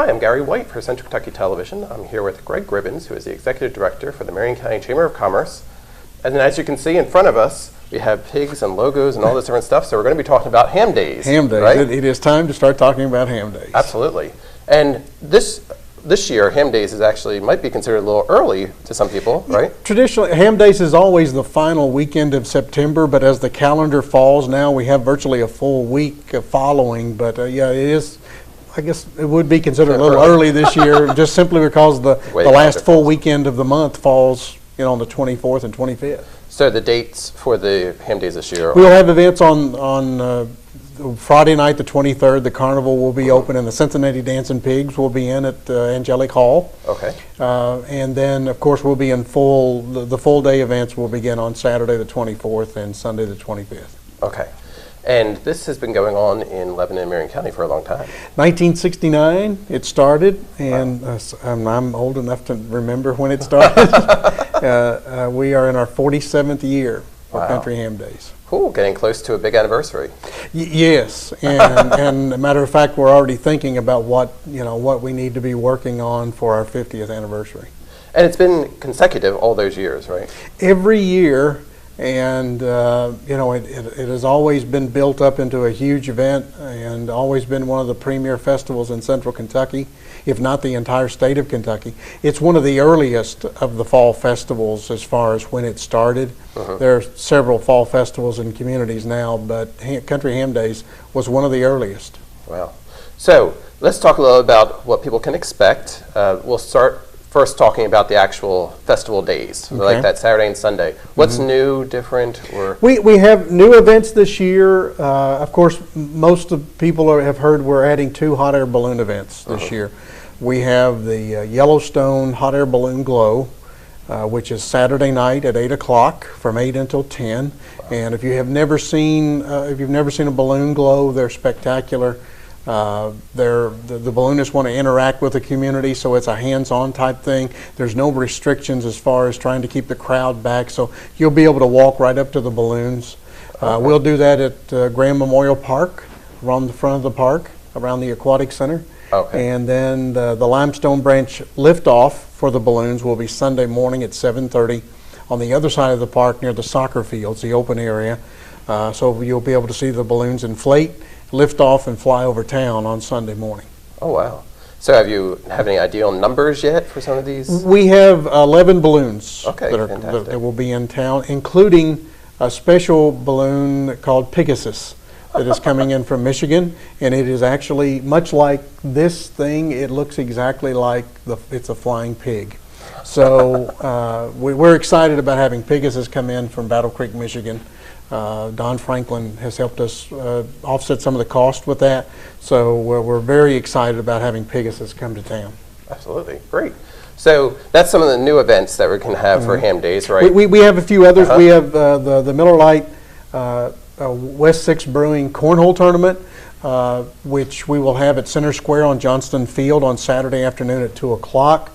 Hi, I'm Gary White for Central Kentucky Television. I'm here with Greg Gribbins, who is the Executive Director for the Marion County Chamber of Commerce. And as you can see in front of us, we have pigs and logos and all this different stuff, so we're going to be talking about ham days. Ham days. Right? It is time to start talking about ham days. Absolutely. And this year, ham days is actually might be considered a little early to some people, right? Traditionally, ham days is always the final weekend of September, but as the calendar falls now, we have virtually a full week following. But yeah, it is. I guess it would be considered a little early this year, just simply because the last full weekend of the month falls, on the 24th and 25th. So the dates for the ham days this year? We'll have events on Friday night, the 23rd. The carnival will be open, and the Cincinnati Dancing Pigs will be in at Angelic Hall. Okay. And then, of course, we'll be in the full day events will begin on Saturday the 24th and Sunday the 25th. Okay. And this has been going on in Lebanon and Marion County for a long time. 1969 it started, and I'm old enough to remember when it started. We are in our 47th year for Country Ham Days. Cool, getting close to a big anniversary. Yes, and a matter of fact, we're already thinking about what we need to be working on for our 50th anniversary. And it's been consecutive all those years, right? Every year. And it has always been built up into a huge event and always been one of the premier festivals in central Kentucky, if not the entire state of Kentucky. It's one of the earliest of the fall festivals as far as when it started. There are several fall festivals in communities now, but Country Ham Days was one of the earliest. Wow. So let's talk a little about what people can expect. We'll start first talking about the actual festival days, like that Saturday and Sunday. What's new, different? Or We have new events this year. Of course, most of people have heard we're adding 2 hot air balloon events this year. We have the Yellowstone Hot Air Balloon Glow, which is Saturday night at 8 o'clock from 8 until 10. And if you've never seen a balloon glow, they're spectacular. The balloonists want to interact with the community, so it's a hands-on type thing. There's no restrictions as far as trying to keep the crowd back, so you'll be able to walk right up to the balloons. We'll do that at Graham Memorial Park, around the front of the park, around the Aquatic Center. And then the Limestone Branch liftoff for the balloons will be Sunday morning at 7:30 on the other side of the park near the soccer fields, the open area. So you'll be able to see the balloons inflate, lift off, and fly over town on Sunday morning. Oh, wow. So have any idea on numbers yet for some of these? We have 11 balloons that will be in town, including a special balloon called Pegasus that is coming in from Michigan, and it is actually much like this thing. It looks exactly like it's a flying pig. So we're excited about having Pegasus come in from Battle Creek, Michigan. Don Franklin has helped us offset some of the cost with that, so we're very excited about having Pegasus come to town. Absolutely, great. So that's some of the new events that we can have for Ham Days, right? We have a few others. We have the Miller Lite West 6 Brewing Cornhole Tournament, which we will have at Center Square on Johnston Field on Saturday afternoon at 2 o'clock.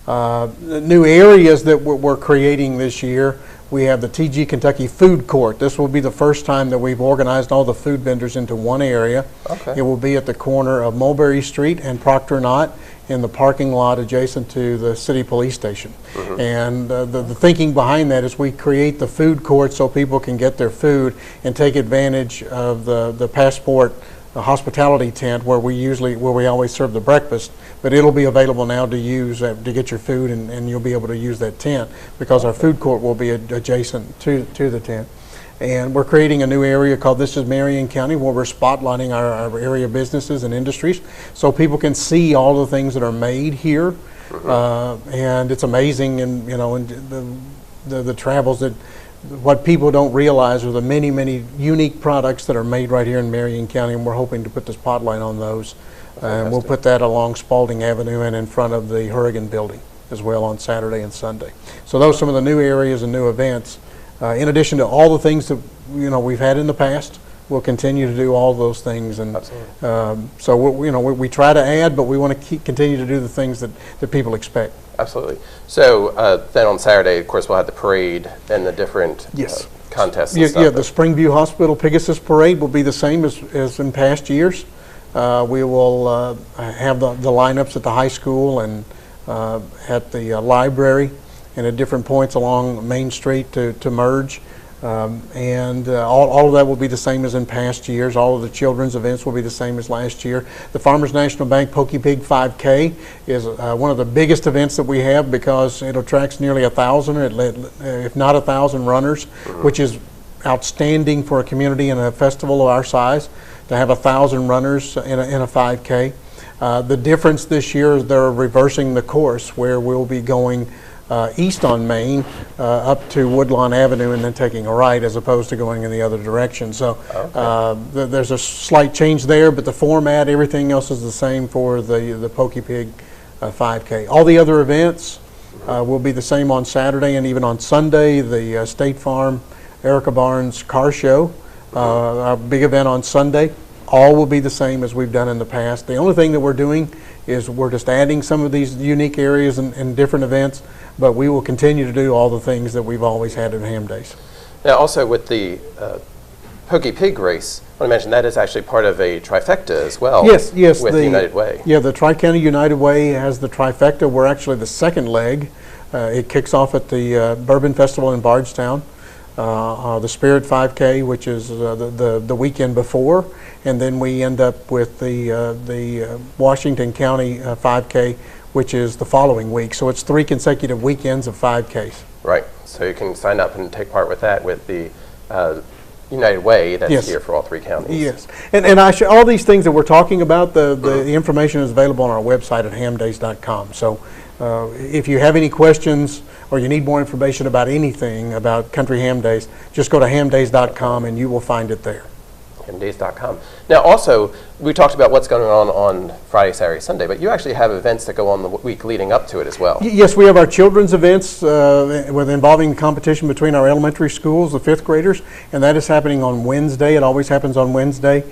New areas that we're creating this year. We have the TG Kentucky Food Court. This will be the first time that we've organized all the food vendors into one area. It will be at the corner of Mulberry Street and Proctor Knott in the parking lot adjacent to the city police station. And the thinking behind that is we create the food court so people can get their food and take advantage of the Passport hospitality tent where we always serve the breakfast, but it'll be available now to use to get your food, and you'll be able to use that tent because our food court will be adjacent to the tent. And we're creating a new area called This is Marion County, where we're spotlighting our area businesses and industries so people can see all the things that are made here. And it's amazing, and the travels that what people don't realize are the many, many unique products that are made right here in Marion County, and we're hoping to put the spotlight on those. And we'll put that along Spalding Avenue and in front of the Hurricane Building as well on Saturday and Sunday. So those are some of the new areas and new events. In addition to all the things that we've had in the past, we'll continue to do all those things. And so we try to add, but we want to continue to do the things that people expect. Absolutely. So then on Saturday, of course, we'll have the parade and the different contests and stuff. Yeah, the Springview Hospital Pegasus Parade will be the same as in past years. We will have the lineups at the high school and at the library and at different points along Main Street to merge. All of that will be the same as in past years. All of the children's events will be the same as last year. The Farmers National Bank Pokey Pig 5K is one of the biggest events that we have because it attracts nearly 1,000, if not 1,000 runners, which is outstanding for a community and a festival of our size to have 1,000 runners in a 5K. The difference this year is they're reversing the course where we'll be going east on Main up to Woodlawn Avenue and then taking a right as opposed to going in the other direction. So there's a slight change there, but the format, everything else is the same for the Pokey Pig 5K. All the other events will be the same on Saturday and even on Sunday. The State Farm Erica Barnes Car Show, our big event on Sunday, all will be the same as we've done in the past. The only thing that we're doing is we're just adding some of these unique areas and different events, but we will continue to do all the things that we've always had at Ham Days. Now, also with the Pokey Pig race, I want to mention that is actually part of a trifecta as well. Yes, with the United Way. Yeah, the Tri-County United Way has the trifecta. We're actually the second leg. It kicks off at the Bourbon Festival in Bardstown, the Spirit 5K, which is the weekend before, and then we end up with the Washington County 5K, which is the following week. So it's 3 consecutive weekends of 5Ks. Right. So you can sign up and take part with that with the United Way that's here for all 3 counties. Yes. And all these things that we're talking about, the information is available on our website at hamdays.com. So if you have any questions or you need more information about anything about Country Ham Days, just go to hamdays.com and you will find it there. Hamdays.com. Now, also, we talked about what's going on Friday, Saturday, Sunday, but you actually have events that go on the week leading up to it as well. Yes, we have our children's events involving competition between our elementary schools, the 5th graders, and that is happening on Wednesday. It always happens on Wednesday.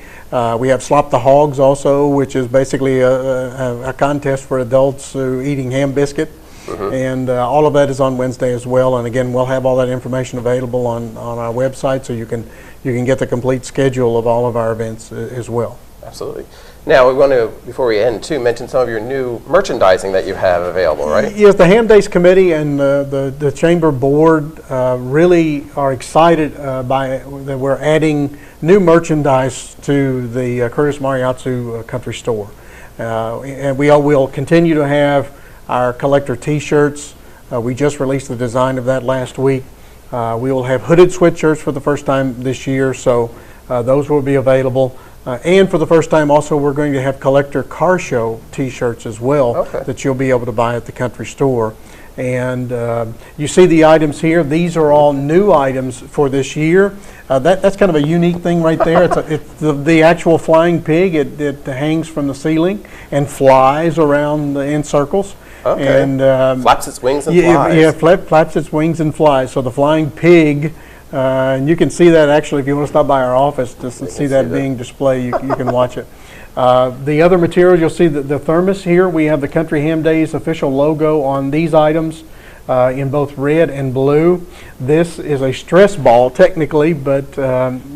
We have Slop the Hogs also, which is basically a contest for adults eating ham biscuit. And all of that is on Wednesday as well. And again, we'll have all that information available on our website, so you can get the complete schedule of all of our events as well. Absolutely. Now, we want to, before we end, too, mention some of your new merchandising that you have available, right? Yes, the Ham Days Committee and the Chamber Board really are excited that we're adding new merchandise to the Curtis Mariotsu Country Store. And we will continue to have our collector T-shirts. We just released the design of that last week. We will have hooded sweatshirts for the first time this year, so those will be available. And for the first time also, we're going to have collector car show T-shirts as well that you'll be able to buy at the country store. And you see the items here. These are all new items for this year. That's kind of a unique thing right there. It's the actual flying pig. It hangs from the ceiling and flies around in circles. And flaps its wings and flies. Yeah, flaps its wings and flies. So the flying pig, and you can see that actually if you want to stop by our office just to see that being displayed, you can watch it. The other materials, you'll see the thermos here. We have the Country Ham Days official logo on these items in both red and blue. This is a stress ball technically, but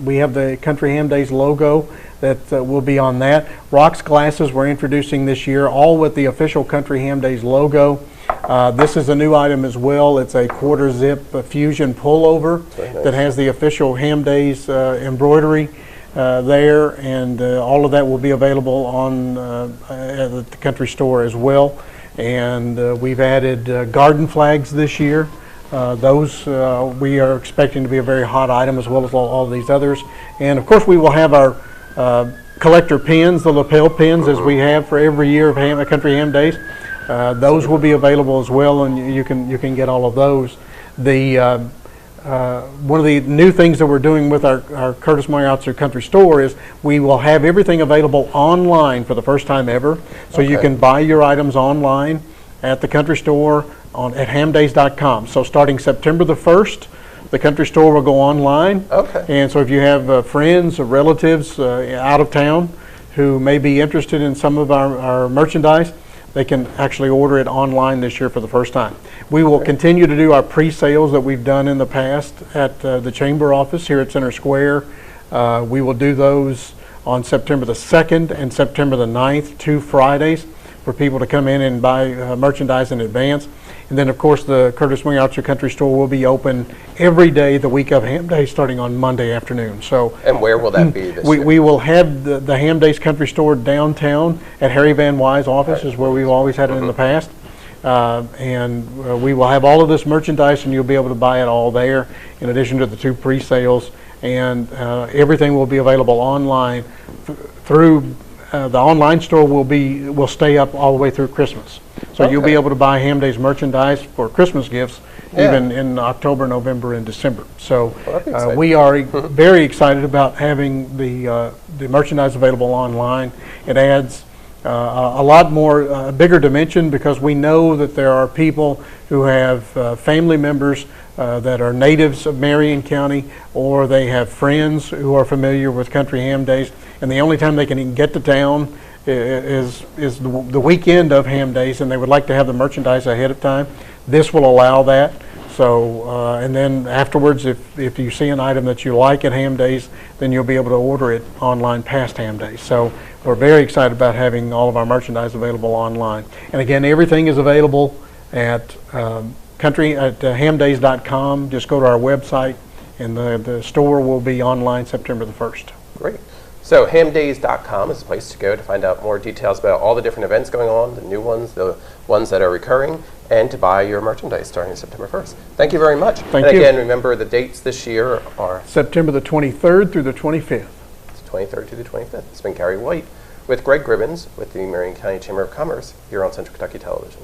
we have the Country Ham Days logo that will be on that. Rocks glasses we're introducing this year, all with the official Country Ham Days logo. This is a new item as well. It's a quarter zip fusion pullover that has the official Ham Days embroidery there, and all of that will be available on at the country store as well. And we've added garden flags this year. Those we are expecting to be a very hot item, as well as all of these others. And of course we will have our collector pins, the lapel pins, as we have for every year of Country Ham Days. Those will be available as well, and you can get all of those. One of the new things that we're doing with our Curtis Mariotsu Country Store is we will have everything available online for the first time ever. So you can buy your items online at the country store at hamdays.com. So starting September the 1st, the country store will go online. And so if you have friends or relatives out of town who may be interested in some of our merchandise, they can actually order it online this year for the first time. We will continue to do our pre-sales that we've done in the past at the Chamber office here at Center Square. We will do those on September the 2nd and September the 9th, 2 Fridays, for people to come in and buy merchandise in advance. And then, of course, the Curtis Wing Arts and Country Store will be open every day the week of Ham Day, starting on Monday afternoon. So, and where will that be this year? We will have the Ham Days Country Store downtown at Harry Van Wy's office, is where we've always had it in the past. And we will have all of this merchandise, and you'll be able to buy it all there, in addition to the 2 pre-sales. And everything will be available online through the online store will stay up all the way through Christmas. So you'll be able to buy Ham Days merchandise for Christmas gifts even in October, November, and December. So we are very excited about having the merchandise available online. It adds a lot more, a bigger dimension, because we know that there are people who have family members that are natives of Marion County, or they have friends who are familiar with Country Ham Days, and the only time they can even get to town is the weekend of Ham Days, and they would like to have the merchandise ahead of time. This will allow that. So, and then afterwards, if you see an item that you like at Ham Days, then you'll be able to order it online past Ham Days. So we're very excited about having all of our merchandise available online. And again, everything is available at hamdays.com. Just go to our website, and the store will be online September the 1st. Great. So hamdays.com is the place to go to find out more details about all the different events going on, the new ones, the ones that are recurring, and to buy your merchandise starting September 1st. Thank you very much. Thank you. And again, remember the dates this year are September the 23rd through the 25th. It's 23rd to the 25th. It's been Gary White with Greg Gribbins with the Marion County Chamber of Commerce here on Central Kentucky Television.